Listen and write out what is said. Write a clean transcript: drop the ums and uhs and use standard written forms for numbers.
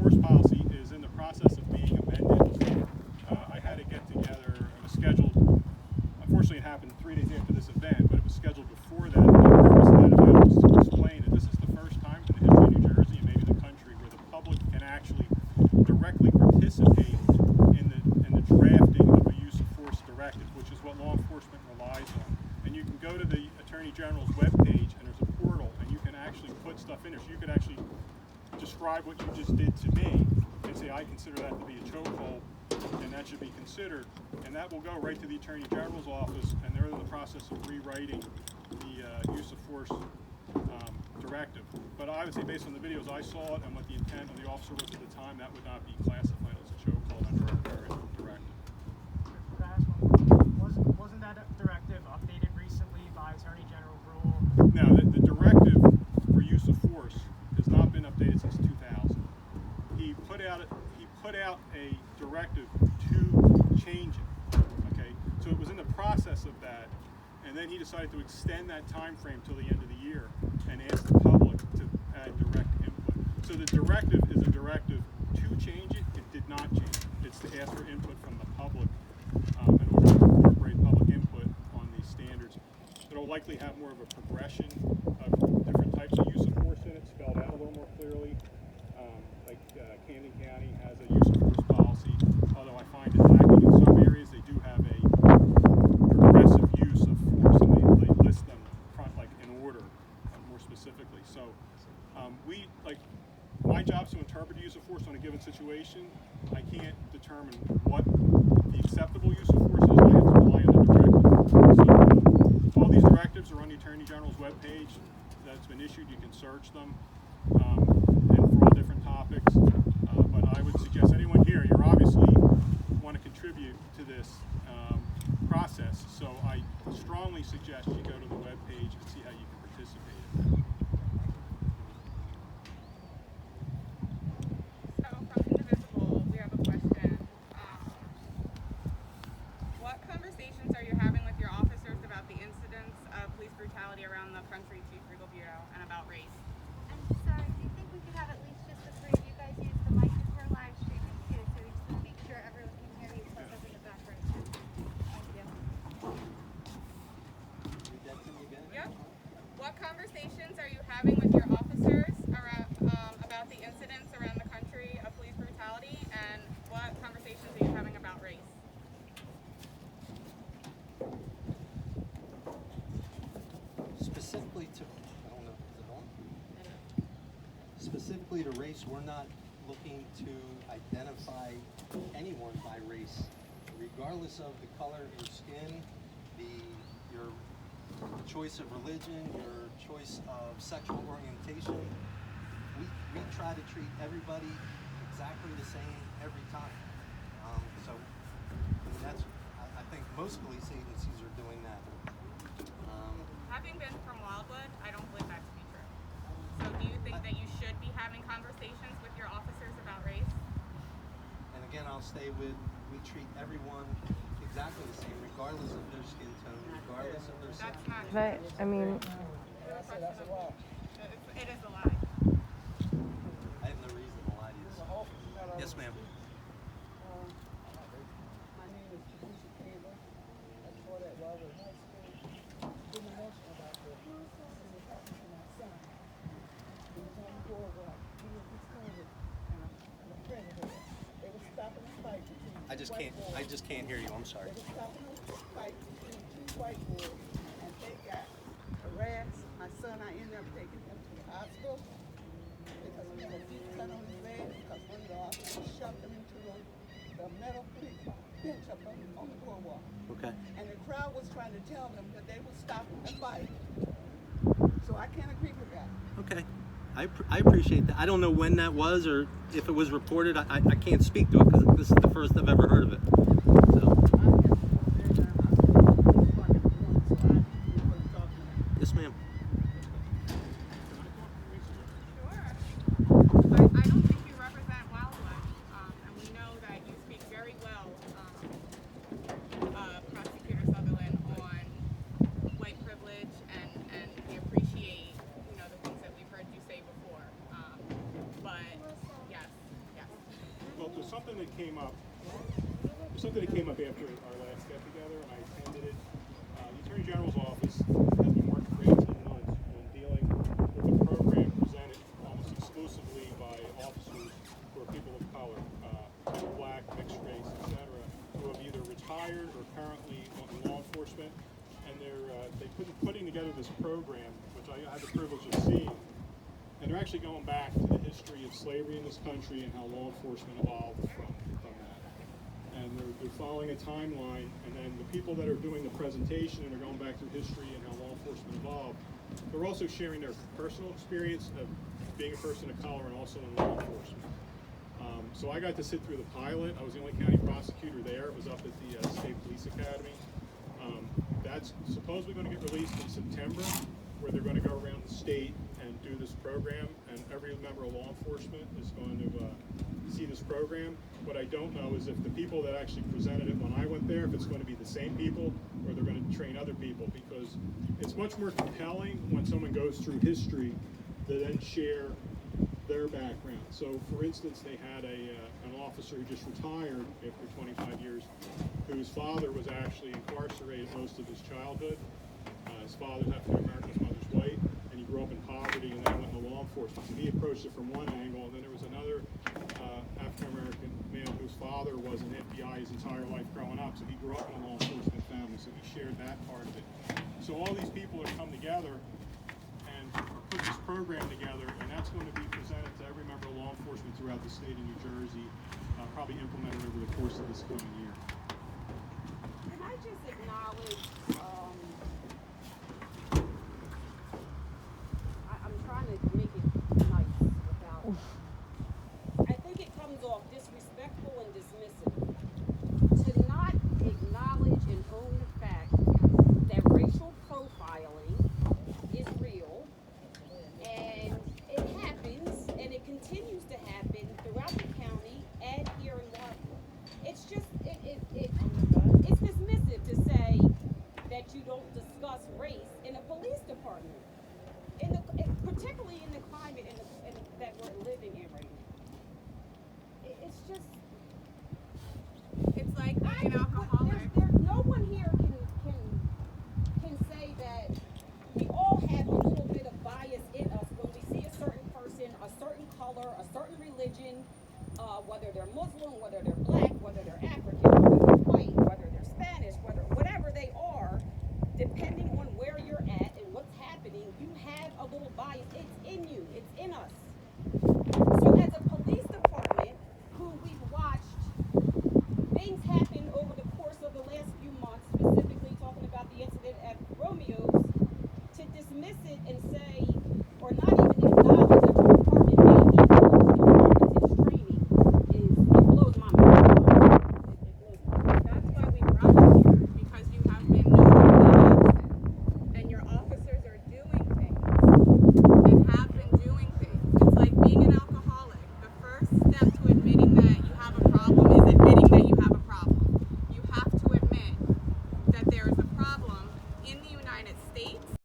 force policy is in the process of being amended. I had it get together. It was scheduled. Unfortunately, it happened 3 days after this event, but it was scheduled before that. The purpose of that event was to explain that this is the first time in the history of New Jersey and maybe the country where the public can actually directly participate in the drafting of a use of force directive, which is what law enforcement relies on. And you can go to the Attorney General's webpage, and there's a portal, and you can actually put stuff in there. So you could actually describe what you just did to me and say, I consider that to be a chokehold, and that should be considered. And that will go right to the Attorney General's office, and they're in the process of rewriting the use of force directive. But I would say, based on the videos I saw it and what the intent of the officer was at the time, that would not be classified as a chokehold under our current directive. Wasn't that directive updated recently by Attorney General Rule? No, the directive for use of force has not been updated since 2000. He put out a directive to change it. Okay, so it was in the process of that, and then he decided to extend that time frame till the end of the year and ask the public to add direct input. So the directive is a directive to change it. It did not change it. It's to ask for input from the public in order to incorporate public input on these standards. It'll likely have more of a progression of different types of use of force in it, spelled out a little more clearly. Camden County has a use of force policy, although I find it lacking in some areas. They do have a progressive use of force, and they list them in order, more specifically. So my job is to interpret the use of force on a given situation. I can't determine what the acceptable use of force is. I have to rely on the directive. So all these directives are on the Attorney General's webpage that's been issued. You can search them, and for all different topics. But I would suggest anyone here, you obviously want to contribute to this process. So I strongly suggest you go to the webpage and see how you can participate in that. So from Indivisible, we have a question. What conversations are you having with your officers about the incidents of police brutality around the country, Chief Regalbuto, and about race? I'm sorry, do you think we could have at least just the three of you guys use the mic because we're live streaming too, so we just want to make sure everyone can hear you plus us in the background too. Thank you. Read that to me again. Yep. What conversations are you having with your officers about the incidents around the country of police brutality, and what conversations are you having about race? Specifically to, I don't know, is it on? Specifically to race, we're not looking to identify anyone by race, regardless of the color of your skin, your choice of religion, your choice of sexual orientation. We try to treat everybody exactly the same every time. So I think most police agencies are doing that. Having been from Wildwood, I don't believe that to be true. So do you think that you should be having conversations with your officers about race? And again, I'll stay with, we treat everyone exactly the same, regardless of their skin tone, regardless of their sex. That's not true. But, I mean, It is a lie. I have no reason to lie to you. Yes, ma'am. My name is Teresa Campbell. I taught at Wildwood High School. Didn't mention about the thing that happened to my son. He was on the boardwalk. He was discovered and a predator. They were stopping a fight between I just can't hear you. I'm sorry. They were stopping a fight between two white boys, and they got harassed. My son, I ended up taking him to the hospital because he had a deep cut on his leg because one of the officers shoved him into the metal bench up on the boardwalk. Okay. And the crowd was trying to tell them that they were stopping the fight. So I can't agree with that. Okay. I appreciate that. I don't know when that was or if it was reported. I can't speak to it because this is the first I've ever heard of it. So. Yes, ma'am. Sure. I don't think you represent Wildwood, and we know that you speak very well, Prosecutor Sutherland, on white privilege, and we appreciate, the things that we've heard you say before. But yes. something that came up. Something that came up after our last get together, and I attended it. The Attorney General's office has been working for 18 months on dealing with a program presented almost exclusively by officers who are people of color, black, mixed race, etc., who have either retired or currently in law enforcement, and they've been putting together this program, which I had the privilege of seeing. And they're actually going back to the history of slavery in this country and how law enforcement evolved from that. And they're following a timeline, and then the people that are doing the presentation and are going back through history and how law enforcement evolved, they're also sharing their personal experience of being a person of color and also in law enforcement. So I got to sit through the pilot. I was the only county prosecutor there. It was up at the State Police Academy. That's supposedly going to get released in September, where they're going to go around the state and do this program, and every member of law enforcement is going to see this program. What I don't know is if the people that actually presented it when I went there, if it's going to be the same people or they're going to train other people, because it's much more compelling when someone goes through history to then share their background. So for instance, they had an officer who just retired after 25 years, whose father was actually incarcerated most of his childhood. His father's African American, his mother's white, and he grew up in poverty and then went into law enforcement. So he approached it from one angle, and then there was another African American male whose father was an FBI his entire life growing up, so he grew up in a law enforcement family, so he shared that part of it. So all these people have come together and put this program together, and that's going to be presented to every member of law enforcement throughout the state of New Jersey, probably implemented over the course of this coming year. Can I just acknowledge, I'm trying to make it nice without, I think it comes off disrespectful and dismissive to not acknowledge and own the fact that racial profiling is real, and it happens, and it continues to happen throughout the county and here in Wildwood. It's just, it's dismissive to say that you don't discuss race in a police department, particularly in the climate that we're living in right now. It's just, It's like being an alcoholic. no one here can say that we all have a little bit of bias in us when we see a certain person, a certain color, a certain religion, whether they're Muslim, whether they're black, whether they're African, whether they're white, whether they're Spanish, whatever they are, depending on where you're at and what's happening, you have a little bias. It's in you. It's in us.